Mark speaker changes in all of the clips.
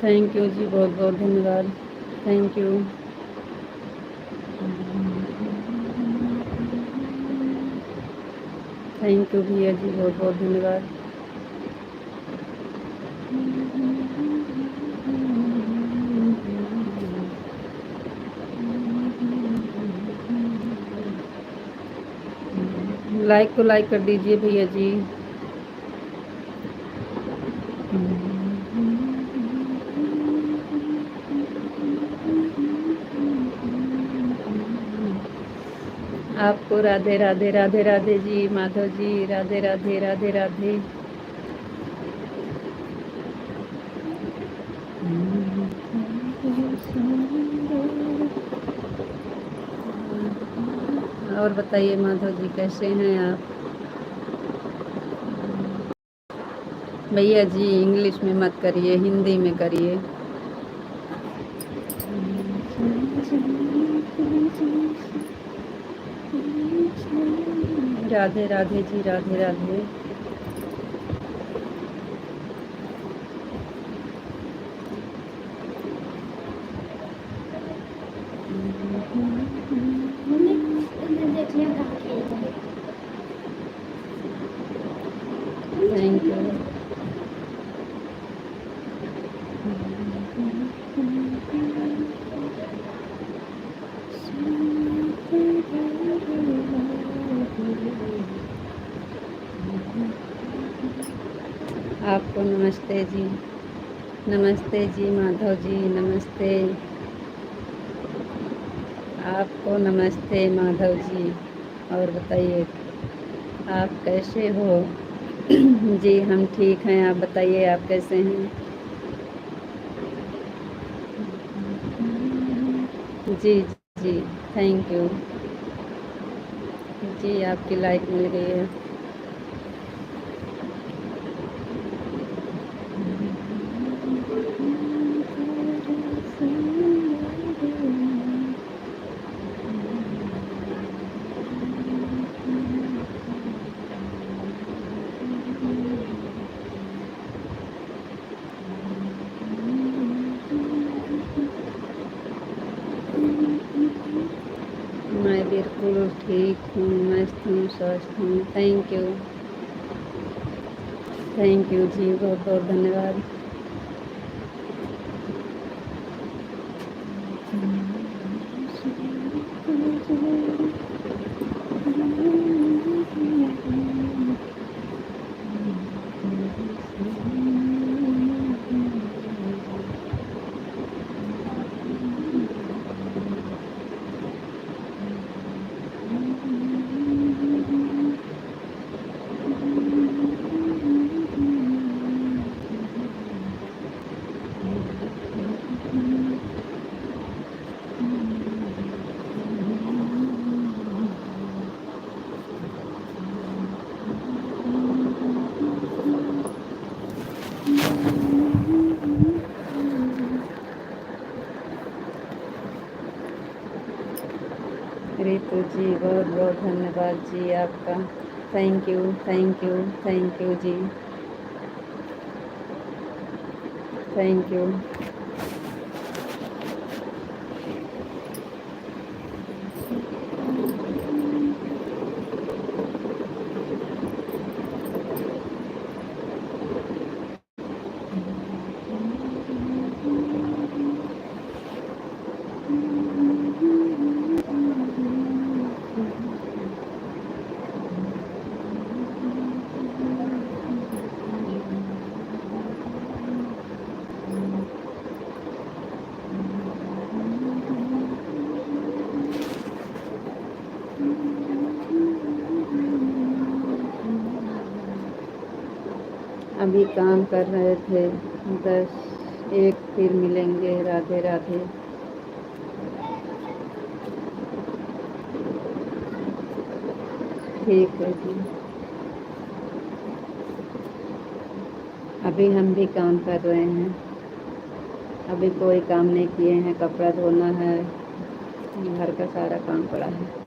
Speaker 1: Thank you जी, बहुत बहुत धन्यवाद। Thank you. थैंक यू भैया जी, बहुत बहुत धन्यवाद। लाइक को लाइक कर दीजिए भैया जी। आपको राधे राधे राधे राधे जी। माधव जी राधे राधे राधे राधे। और बताइए माधव जी, कैसे हैं आप? भैया जी इंग्लिश में मत करिए, हिंदी में करिए। राधे राधे जी, राधे राधे। Thank you. आपको नमस्ते जी। नमस्ते जी माधव जी, नमस्ते। आपको नमस्ते माधव जी। और बताइए आप कैसे हो? जी हम ठीक हैं, आप बताइए आप कैसे हैं? जी जी, थैंक यू जी। आपकी लाइक मिल गई है। मैं बिल्कुल ठीक हूँ, मस्त हूँ, स्वस्थ हूँ। Thank you. थैंक यू जी, बहुत बहुत धन्यवाद। रितु जी बहुत बहुत धन्यवाद जी आपका। Thank you thank you thank you जी। Thank you. अभी काम कर रहे थे, 10 1 फिर मिलेंगे। राधे राधे। ठीक है जी। अभी हम भी काम कर रहे हैं। अभी कोई काम नहीं किए हैं, कपड़ा धोना है, घर का सारा काम पड़ा है।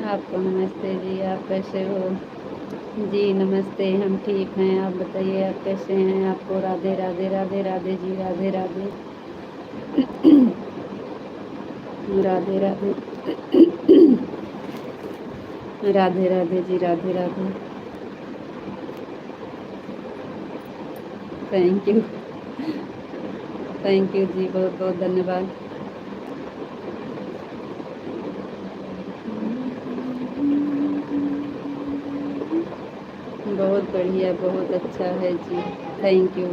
Speaker 1: आपको नमस्ते जी, आप कैसे हो? जी नमस्ते, हम ठीक हैं। आप बताइए आप कैसे हैं? आपको Radhe Radhe Radhe Radhe ji, Radhe Radhe Radhe Radhe Radhe Radhe ji, Radhe Radhe. Thank you, thank you जी, बहुत बहुत धन्यवाद। बहुत बढ़िया, बहुत अच्छा है जी, थैंक यू।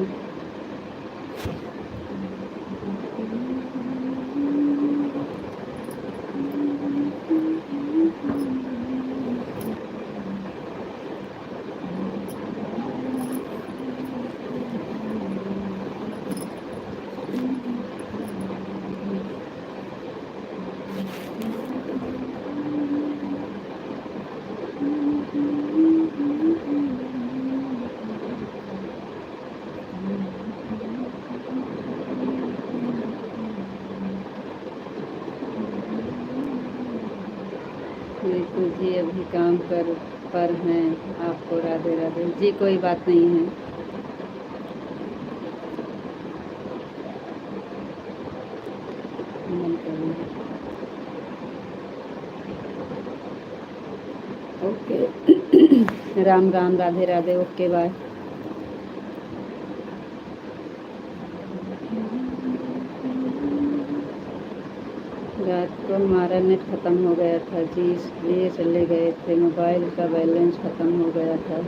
Speaker 1: बिल्कुल जी, अभी काम पर हैं। आपको राधे राधे जी, कोई बात नहीं है। मन करें। Okay Ram Ram, Radhe Radhe, okay bye. रात को हमारा नेट ख़त्म हो गया था जी, इसलिए चले गए थे। मोबाइल का बैलेंस ख़त्म हो गया था।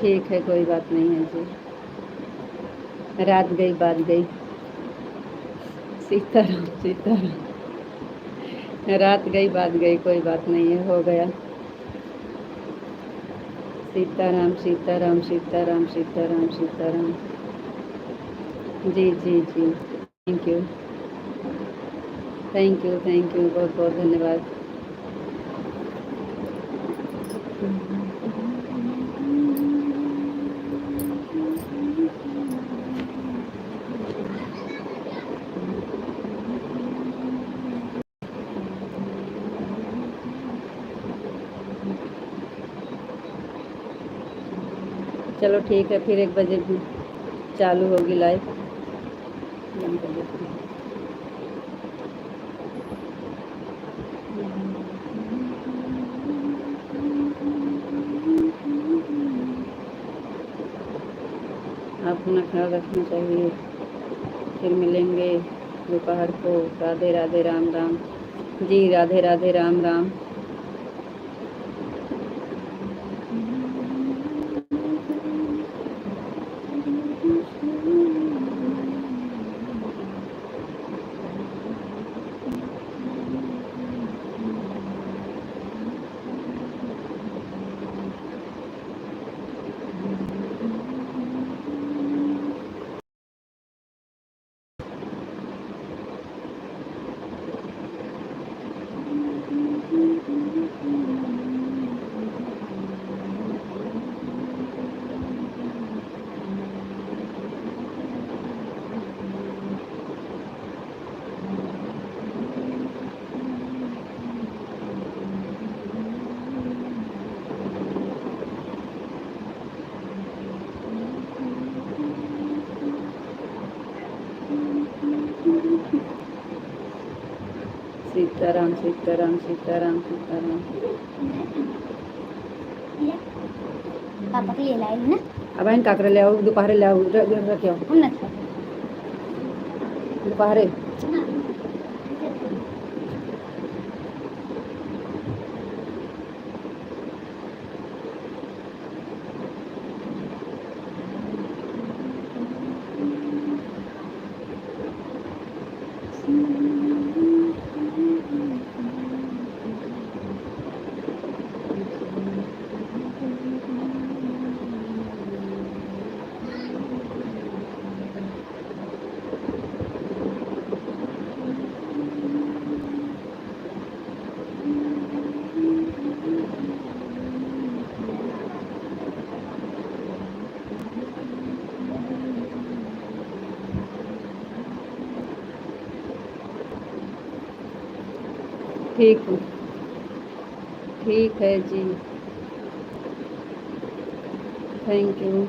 Speaker 1: ठीक है, कोई बात नहीं है जी। रात गई बात गई। सीताराम सीताराम। रात गई बात गई, कोई बात नहीं है, हो गया। सीताराम सीताराम सीताराम सीताराम सीताराम। जी जी जी, thank you, thank you, thank you, बहुत बहुत धन्यवाद। चलो ठीक है, फिर 1 बजे चालू होगी लाइव। बंद कर देती हूँ। अपना ख्याल रखना चाहिए। फिर मिलेंगे दोपहर को। राधे राधे, राम राम जी, राधे राधे, राम राम। सीताराम सीताराम सीताराम सीताराम।
Speaker 2: पापा के लिए लाई ना।
Speaker 1: अब इन काकरे ले आओ, दोपहर ले आओ, रखे आओ दोपहर। ठीक है। ठीक है जी, थैंक यू।